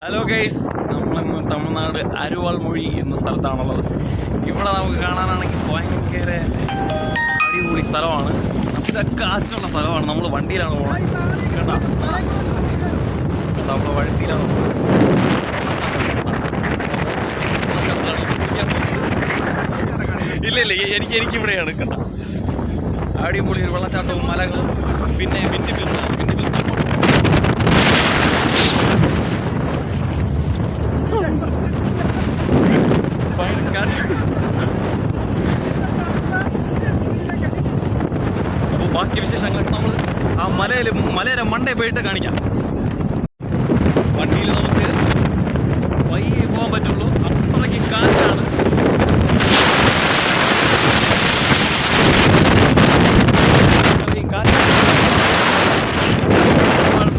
Hello guys, നമ്മളിന്ന് തമിഴ്നാട് അരുവാൾമൊഴി എന്ന സ്ഥലത്താണുള്ളത്. ഇവിടെ നമുക്ക് കാണാനാണെങ്കിൽ ഭയങ്കര അടിപൊളി സ്ഥലമാണ്. നല്ല കാറ്റുള്ള സ്ഥലമാണ്. നമ്മൾ വണ്ടിയിലാണ് പോകുന്നത് കേട്ടോ. നമ്മൾ വണ്ടിയിലാണ് ഇല്ല എനിക്കിവിടെയാണ് കേട്ടോ. അടിപൊളി ഒരു വെള്ളച്ചാട്ടവും മലകളും പിന്നെ വിൻഡ് മിൽസ് അപ്പോൾ ബാക്കി വിശേഷങ്ങളൊക്കെ നമ്മൾ ആ മലയുടെ മണ്ടേ പോയിട്ട് കാണിക്കാം. വണ്ടിയിൽ നമുക്ക് വൈകി പോകാൻ പറ്റുള്ളൂ, അത്രയ്ക്ക് കാറ്റാണ്.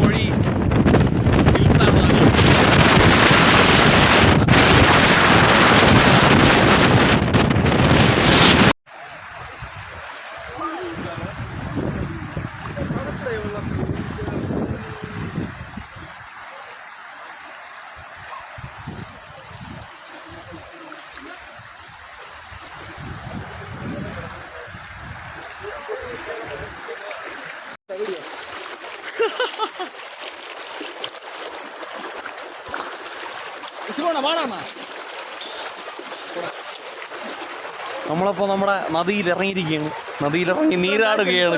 മൊഴി ഹിൽസാണ്. നമ്മളിപ്പോ നമ്മുടെ നദിയിൽ ഇറങ്ങിയിരിക്കുകയാണ്. നദിയിലിറങ്ങി നീരാടുകയാണ്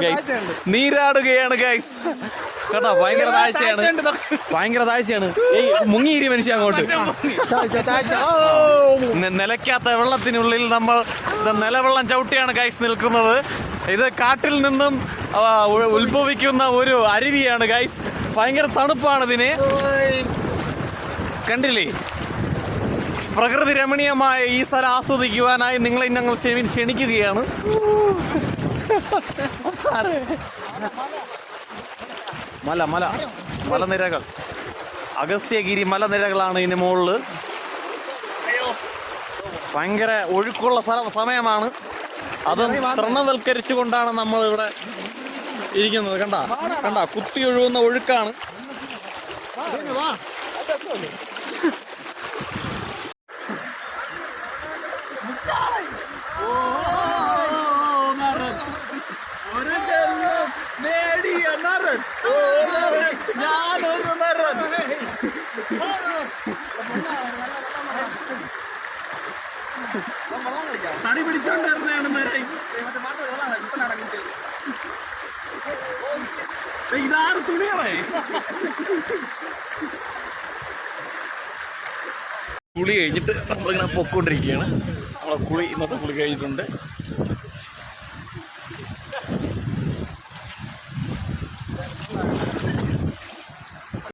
ഗൈസ് കേട്ടോ. ഭയങ്കര താഴ്ചയാണ്. മുങ്ങിയിരി മനുഷ്യ അങ്ങോട്ട്. നിലയ്ക്കാത്ത വെള്ളത്തിനുള്ളിൽ നമ്മൾ നിലവെള്ളം ചവിട്ടിയാണ് ഗൈസ് നിൽക്കുന്നത്. ഇത് കാട്ടിൽ നിന്നും ഉത്ഭവിക്കുന്ന ഒരു അരുവിയാണ് ഗൈസ്. ഭയങ്കര തണുപ്പാണ് ഇതിന്. കണ്ടില്ലേ? പ്രകൃതി രമണീയമായ ഈ സ്ഥലം ആസ്വദിക്കുവാനായി നിങ്ങളെ ഞങ്ങൾ ക്ഷണിക്കുകയാണ്. മലനിരകൾ, അഗസ്ത്യഗിരി മലനിരകളാണ് ഇതിന് മുകളിൽ. ഭയങ്കര ഒഴുക്കുള്ള സമയമാണ്. അത് തൃണവൽക്കരിച്ചുകൊണ്ടാണ് നമ്മൾ ഇവിടെ ഇരിക്കുന്നത്. കണ്ട കുത്തി ഒഴുകുന്ന ഒഴുക്കാണ്. തടി പിടിച്ചോണ്ടിരുന്നാണ് ഇതാറ് തുണികളെ. കുളി കഴിഞ്ഞിട്ട് നമ്മളിങ്ങനെ പൊക്കോണ്ടിരിക്കുകയാണ്. ഇന്നത്തെ കുളി കഴിഞ്ഞിട്ടുണ്ട്.